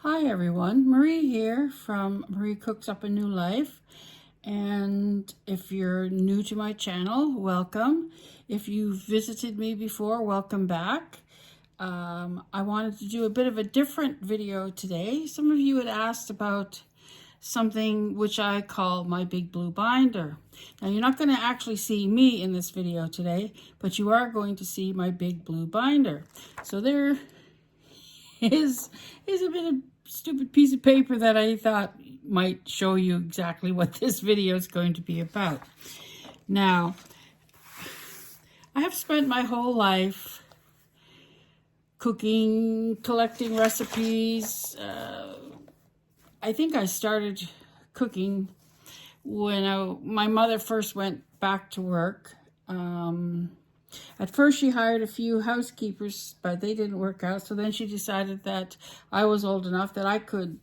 Hi everyone, Marie here from Marie Cooks Up a New Life. And if you're new to my channel, welcome. If you've visited me before, welcome back. I wanted to do a bit of a different video today. Some of you had asked about something which I call my big blue binder. Now you're not going to actually see me in this video today, but you are going to see my big blue binder. So there is a bit of stupid piece of paper that I thought might show you exactly what this video is going to be about. Now, I have spent my whole life cooking, collecting recipes. I think I started cooking when my mother first went back to work. At first she hired a few housekeepers, but they didn't work out. So then she decided that I was old enough that I could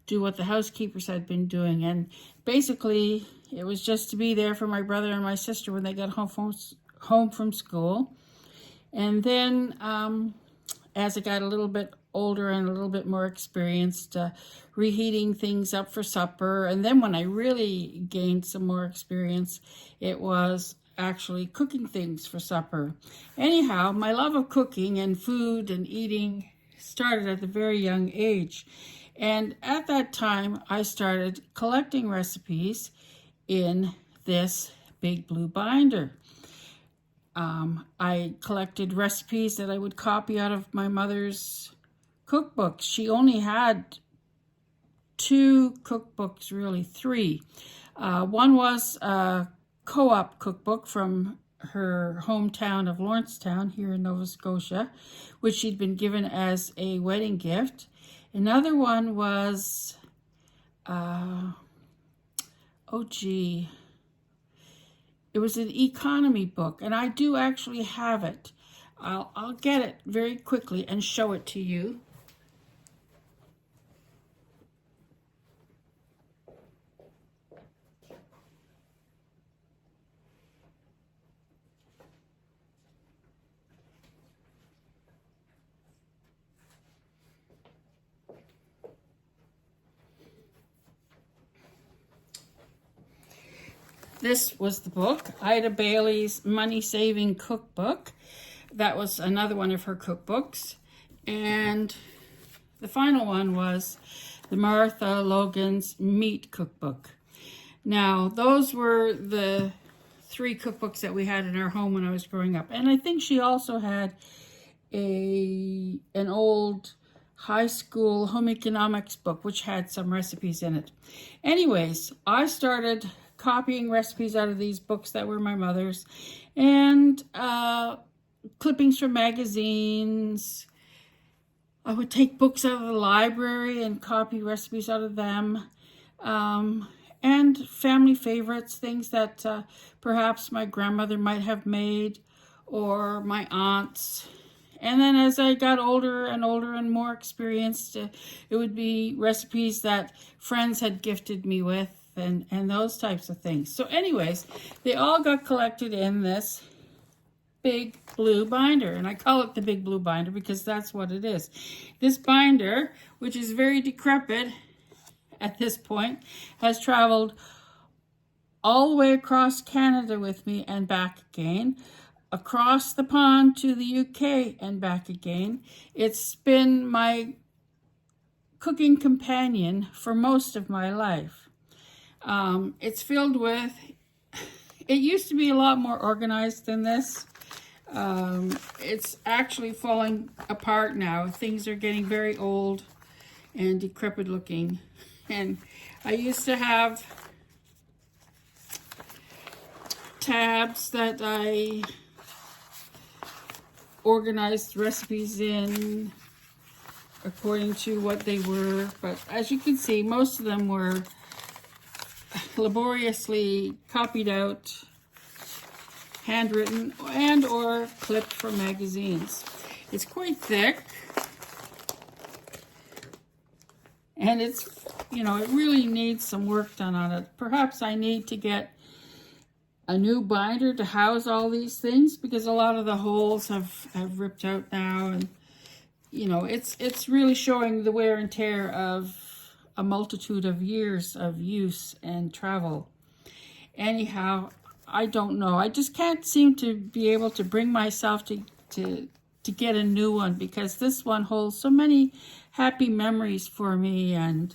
do what the housekeepers had been doing. And basically it was just to be there for my brother and my sister when they got home from school. And then as I got a little bit older and a little bit more experienced, reheating things up for supper. And then when I really gained some more experience, it was actually cooking things for supper. Anyhow, my love of cooking and food and eating started at a very young age. And at that time, I started collecting recipes in this big blue binder. I collected recipes that I would copy out of my mother's cookbooks. She only had 2 cookbooks, really 3. One was co-op cookbook from her hometown of Lawrencetown here in Nova Scotia, which she'd been given as a wedding gift. Another one was, it was an economy book, and I do actually have it. I'll get it very quickly and show it to you. This was the book, Ida Bailey's Money Saving Cookbook. That was another one of her cookbooks. And the final one was the Martha Logan's Meat Cookbook. Now, those were the 3 cookbooks that we had in our home when I was growing up. And I think she also had an old high school home economics book, which had some recipes in it. Anyways, I started copying recipes out of these books that were my mother's, and clippings from magazines. I would take books out of the library and copy recipes out of them, and family favorites, things that perhaps my grandmother might have made, or my aunts. And then as I got older and older and more experienced, it would be recipes that friends had gifted me with, and those types of things. So anyways, they all got collected in this big blue binder, and I call it the big blue binder because that's what it is. This binder, which is very decrepit at this point, has traveled all the way across Canada with me and back again, across the pond to the UK and back again. It's been my cooking companion for most of my life. It's filled with, it used to be a lot more organized than this. It's actually falling apart now. Things are getting very old and decrepit looking. And I used to have tabs that I organized recipes in according to what they were. But as you can see, most of them were laboriously copied out, handwritten, and or clipped from magazines. It's quite thick, and it's, it really needs some work done on it. Perhaps I need to get a new binder to house all these things, because a lot of the holes have ripped out now, and you know, it's really showing the wear and tear of a multitude of years of use and travel. Anyhow, I don't know. I just can't seem to be able to bring myself to get a new one, because this one holds so many happy memories for me, and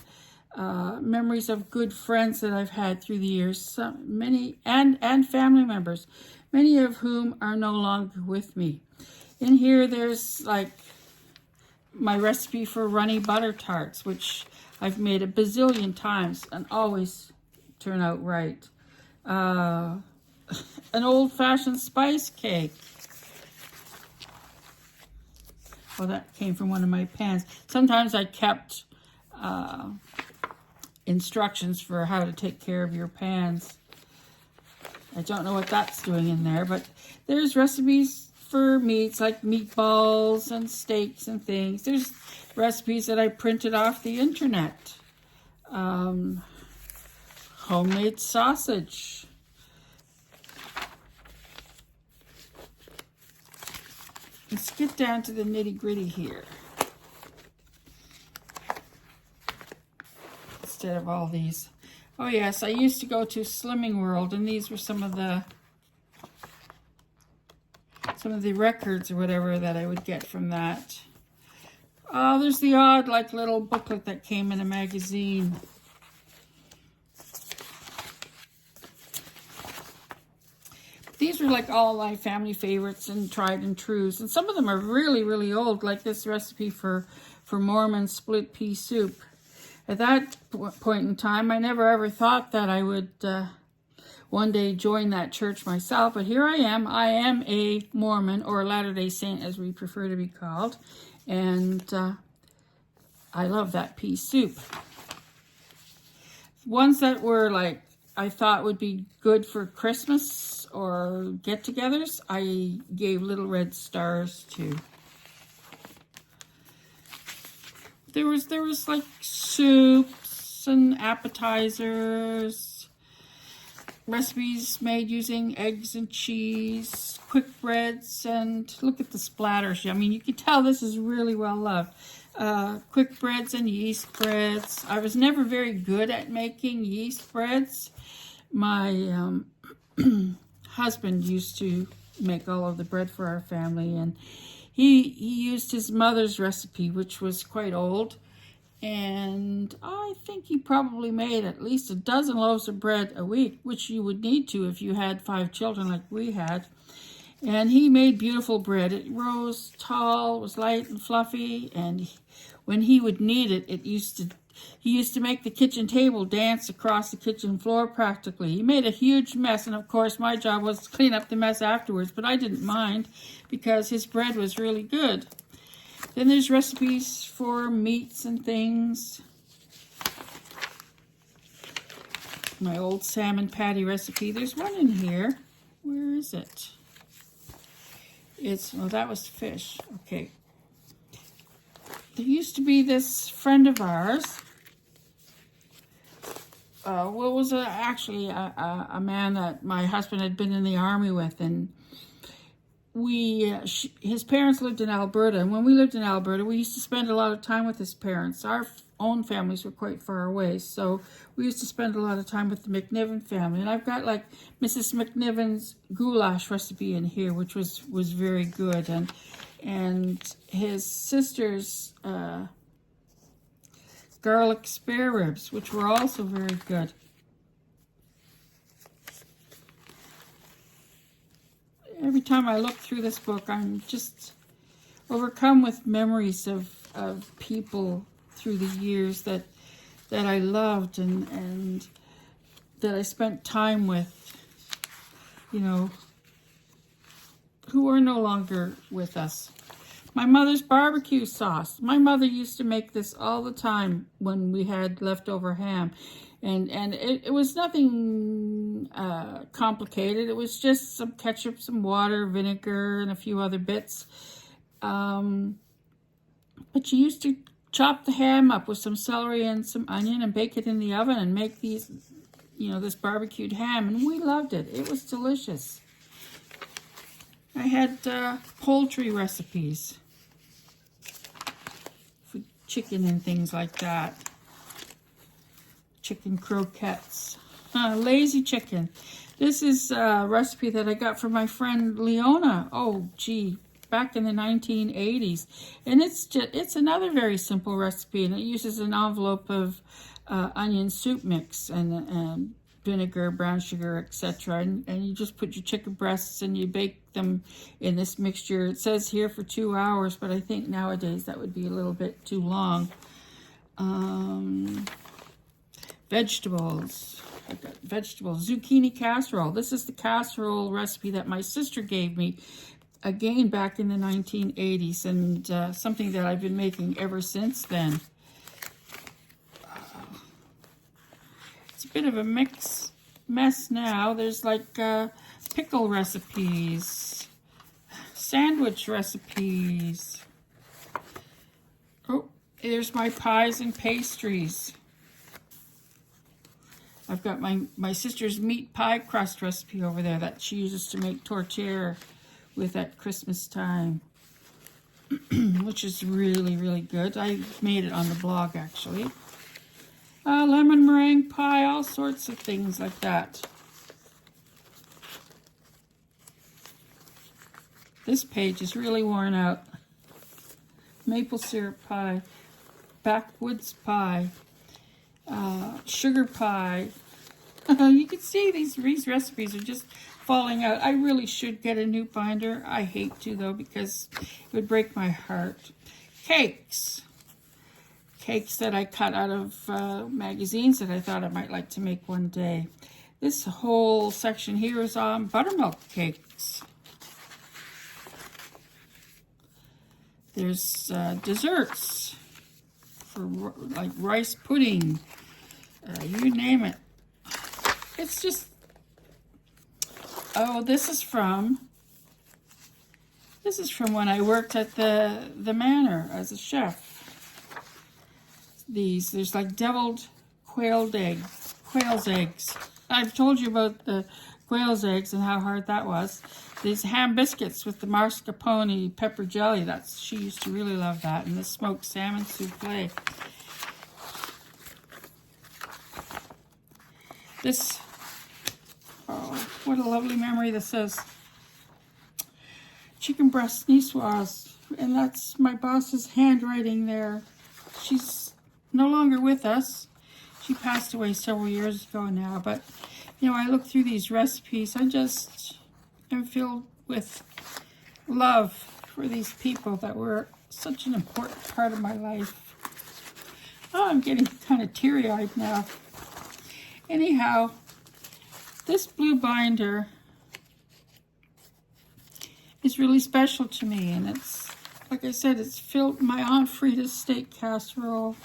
memories of good friends that I've had through the years, so many, and family members, many of whom are no longer with me. In here, there's like my recipe for runny butter tarts, which I've made a bazillion times and always turn out right. An old-fashioned spice cake. Well, that came from one of my pans. Sometimes I kept instructions for how to take care of your pans. I don't know what that's doing in there, but there's recipes for meats like meatballs and steaks and things. There's recipes that I printed off the internet. Homemade sausage. Let's get down to the nitty-gritty here. Instead of all these. Oh yes, I used to go to Slimming World, and these were some of the records or whatever that I would get from that. Oh, there's the odd like little booklet that came in a magazine. These are like all my family favorites and tried and trues. And some of them are really, really old, like this recipe for Mormon split pea soup. At that point in time, I never ever thought that I would one day join that church myself. But here I am. I am a Mormon, or Latter-day Saint as we prefer to be called. And I love that pea soup. Ones that were like, I thought would be good for Christmas or get-togethers, I gave little red stars to. There was like soups and appetizers, recipes made using eggs and cheese, quick breads, and look at the splatters. I mean, you can tell this is really well loved. Quick breads and yeast breads. I was never very good at making yeast breads. My husband used to make all of the bread for our family, and he used his mother's recipe, which was quite old, and I think he probably made at least a dozen loaves of bread a week, which you would need to if you had 5 children like we had. And he made beautiful bread. It rose tall, was light and fluffy, and when he would knead it, he used to make the kitchen table dance across the kitchen floor practically. He made a huge mess, and of course my job was to clean up the mess afterwards, but I didn't mind because his bread was really good. Then there's recipes for meats and things. My old salmon patty recipe. There's one in here. Where is it? Well, that was fish. Okay. There used to be this friend of ours. Was actually a man that my husband had been in the army with, and his parents lived in Alberta, and when we lived in Alberta, we used to spend a lot of time with his parents. Our own families were quite far away, so we used to spend a lot of time with the McNiven family. And I've got like Mrs. McNiven's goulash recipe in here, which was very good, and his sister's garlic spare ribs, which were also very good. Every time I look through this book, I'm just overcome with memories of people through the years that I loved and that I spent time with, you know, who are no longer with us. My mother's barbecue sauce. My mother used to make this all the time when we had leftover ham. And it was nothing complicated. It was just some ketchup, some water, vinegar, and a few other bits. But she used to chop the ham up with some celery and some onion and bake it in the oven and make these, you know, this barbecued ham. And we loved it. It was delicious. I had poultry recipes. chicken and things like that. Chicken croquettes. Lazy chicken. This is a recipe that I got from my friend Leona. Oh, gee, back in the 1980s. And it's another very simple recipe, and it uses an envelope of onion soup mix and vinegar, brown sugar, etc. And you just put your chicken breasts and you bake them in this mixture. It says here for 2 hours, but I think nowadays that would be a little bit too long. Vegetables. I've got vegetables. Zucchini casserole. This is the casserole recipe that my sister gave me, again back in the 1980s, and something that I've been making ever since then. It's a bit of a mess now. There's like pickle recipes, sandwich recipes. Oh, here's my pies and pastries. I've got my sister's meat pie crust recipe over there that she uses to make tortilla with at Christmas time, which is really, really good. I made it on the blog, actually. Lemon meringue pie, all sorts of things like that. This page is really worn out. Maple syrup pie, backwoods pie, sugar pie. You can see these recipes are just falling out. I really should get a new binder. I hate to, though, because it would break my heart. Cakes. Cakes that I cut out of magazines that I thought I might like to make one day. This whole section here is on buttermilk cakes. There's desserts for like rice pudding, you name it. It's just, oh, this is from when I worked at the manor as a chef. There's like deviled quail's eggs. I've told you about the quail's eggs and how hard that was. These ham biscuits with the mascarpone pepper jelly. She used to really love that. And the smoked salmon souffle. This, oh, what a lovely memory this is. Chicken breast niçoise. And that's my boss's handwriting there. She's no longer with us. She passed away several years ago now. But, you know, I look through these recipes. I just am filled with love for these people that were such an important part of my life. Oh, I'm getting kind of teary-eyed now. Anyhow, this blue binder is really special to me, and it's, like I said, it's filled my Aunt Frida's steak casserole.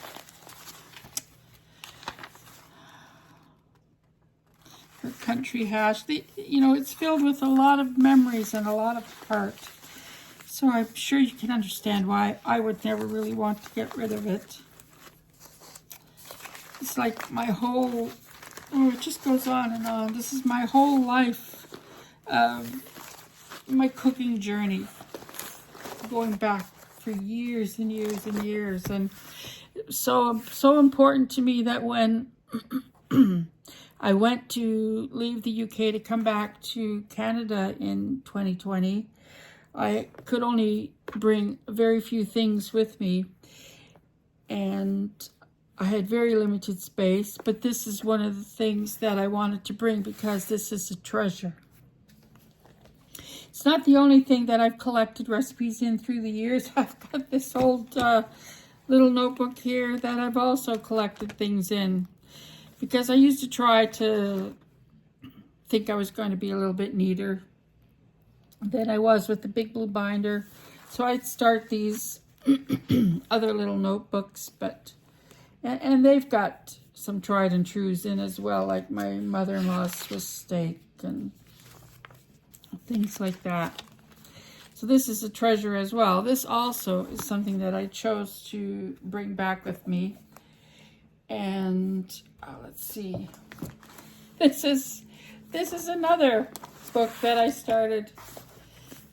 Her country hash. You know, it's filled with a lot of memories and a lot of heart. So I'm sure you can understand why I would never really want to get rid of it. It's like my whole, oh, it just goes on and on. This is my whole life, my cooking journey, going back for years and years and years. And so important to me that when I went to leave the UK to come back to Canada in 2020, I could only bring very few things with me, and I had very limited space, but this is one of the things that I wanted to bring because this is a treasure. It's not the only thing that I've collected recipes in through the years. I've got this old little notebook here that I've also collected things in, because I used to try to think I was going to be a little bit neater than I was with the big blue binder. So I'd start these other little notebooks, and they've got some tried and trues in as well, like my mother-in-law's Swiss steak and things like that. So this is a treasure as well. This also is something that I chose to bring back with me. And let's see. This is another book that I started.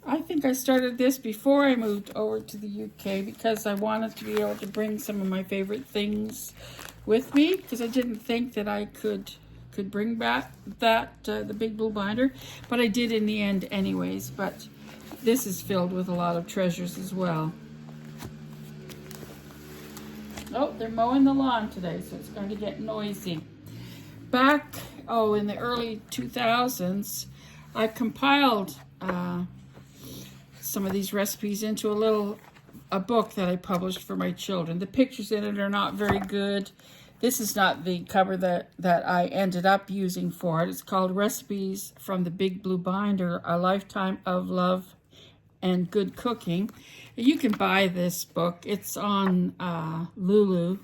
I think I started this before I moved over to the UK because I wanted to be able to bring some of my favorite things with me, because I didn't think that I could bring back the big blue binder, but I did in the end anyways. But this is filled with a lot of treasures as well. Oh, they're mowing the lawn today, so it's going to get noisy. Back, in the early 2000s, I compiled some of these recipes into a book that I published for my children. The pictures in it are not very good. This is not the cover that I ended up using for it. It's called Recipes from the Big Blue Binder, A Lifetime of Love and Good Cooking. You can buy this book. It's on Lulu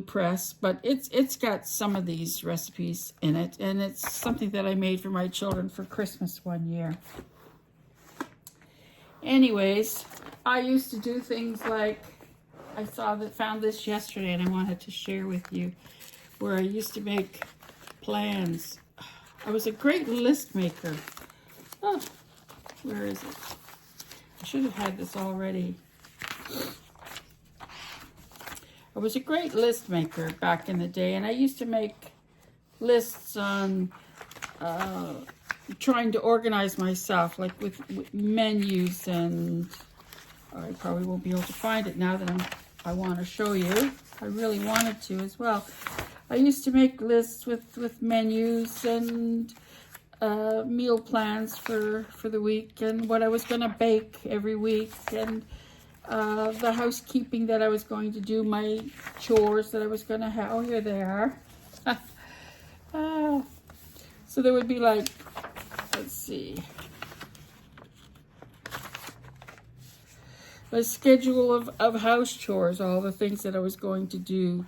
Press, but it's got some of these recipes in it, and it's something that I made for my children for Christmas one year. Anyways, I used to do things like, I found this yesterday and I wanted to share with you, where I used to make plans. I was a great list maker. Oh, where is it? I should have had this already. I was a great list maker back in the day, and I used to make lists on trying to organize myself, like with menus, and I probably won't be able to find it now that I want to show you. I really wanted to as well. I used to make lists with menus and meal plans for the week, and what I was going to bake every week, and the housekeeping that I was going to do, my chores that I was going to have. Oh, here they are. So there would be like, let's see, a schedule of house chores, all the things that I was going to do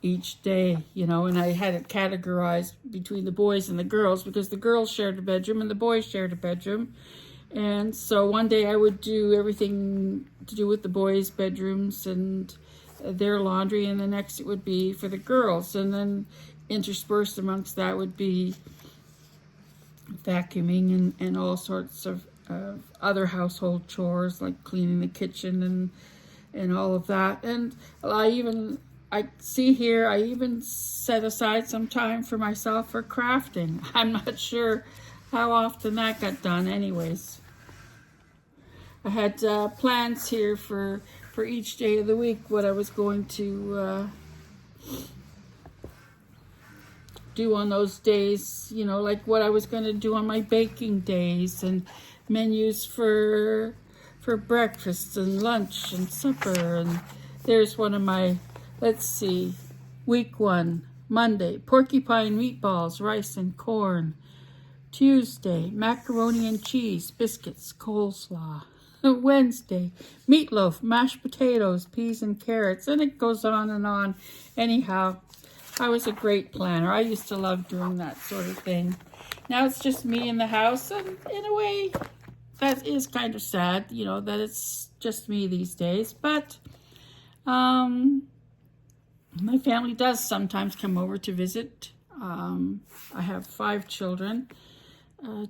each day, and I had it categorized between the boys and the girls, because the girls shared a bedroom and the boys shared a bedroom. And so one day I would do everything to do with the boys' bedrooms and their laundry, and the next it would be for the girls. And then interspersed amongst that would be vacuuming and all sorts of other household chores, like cleaning the kitchen and all of that. And I even set aside some time for myself for crafting. I'm not sure how often that got done anyways. I had plans here for each day of the week, what I was going to do on those days, like what I was going to do on my baking days, and menus for breakfast and lunch and supper. And there's one of my, let's see, week 1, Monday, porcupine meatballs, rice and corn. Tuesday, macaroni and cheese, biscuits, coleslaw. Wednesday, meatloaf, mashed potatoes, peas and carrots, and it goes on and on. Anyhow, I was a great planner. I used to love doing that sort of thing. Now it's just me in the house, and in a way, that is kind of sad, that it's just me these days. But my family does sometimes come over to visit. I have 5 children.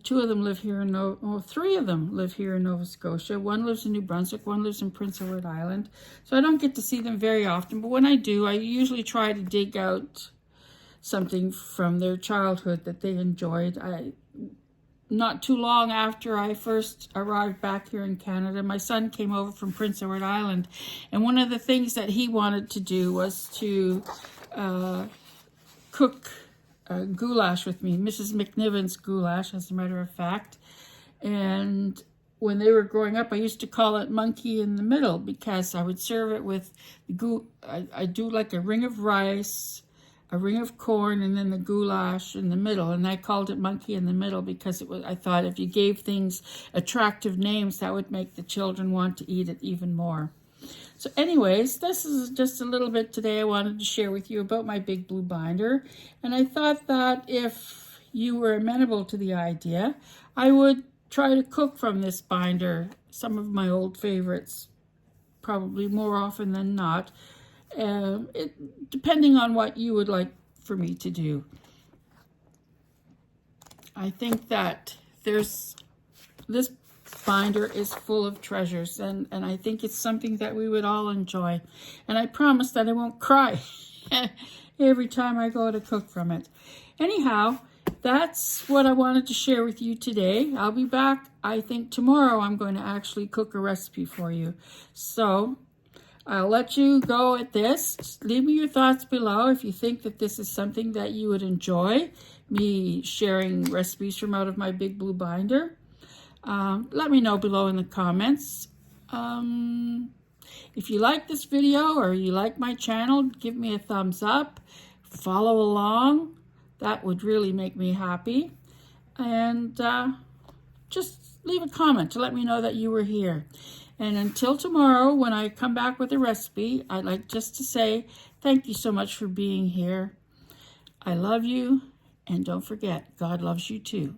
2 of them live here 3 of them live here in Nova Scotia. 1 lives in New Brunswick, 1 lives in Prince Edward Island. So I don't get to see them very often, but when I do, I usually try to dig out something from their childhood that they enjoyed. Not too long after I first arrived back here in Canada, my son came over from Prince Edward Island, and one of the things that he wanted to do was to cook goulash with me, Mrs. McNiven's goulash, as a matter of fact. And when they were growing up, I used to call it monkey in the middle, because I would serve it with I do like a ring of rice, a ring of corn, and then the goulash in the middle. And I called it monkey in the middle because I thought if you gave things attractive names, that would make the children want to eat it even more. So anyways, this is just a little bit today I wanted to share with you about my big blue binder. And I thought that if you were amenable to the idea, I would try to cook from this binder some of my old favorites, probably more often than not, depending on what you would like for me to do. I think that there's this binder is full of treasures, and I think it's something that we would all enjoy. And I promise that I won't cry every time I go to cook from it. Anyhow, that's what I wanted to share with you today. I'll be back, I think tomorrow I'm going to actually cook a recipe for you. So I'll let you go at this. Leave me your thoughts below if you think that this is something that you would enjoy, me sharing recipes from out of my big blue binder. Let me know below in the comments. If you like this video or you like my channel, give me a thumbs up. Follow along. That would really make me happy. And just leave a comment to let me know that you were here. And until tomorrow, when I come back with a recipe, I'd like just to say thank you so much for being here. I love you, and don't forget, God loves you too.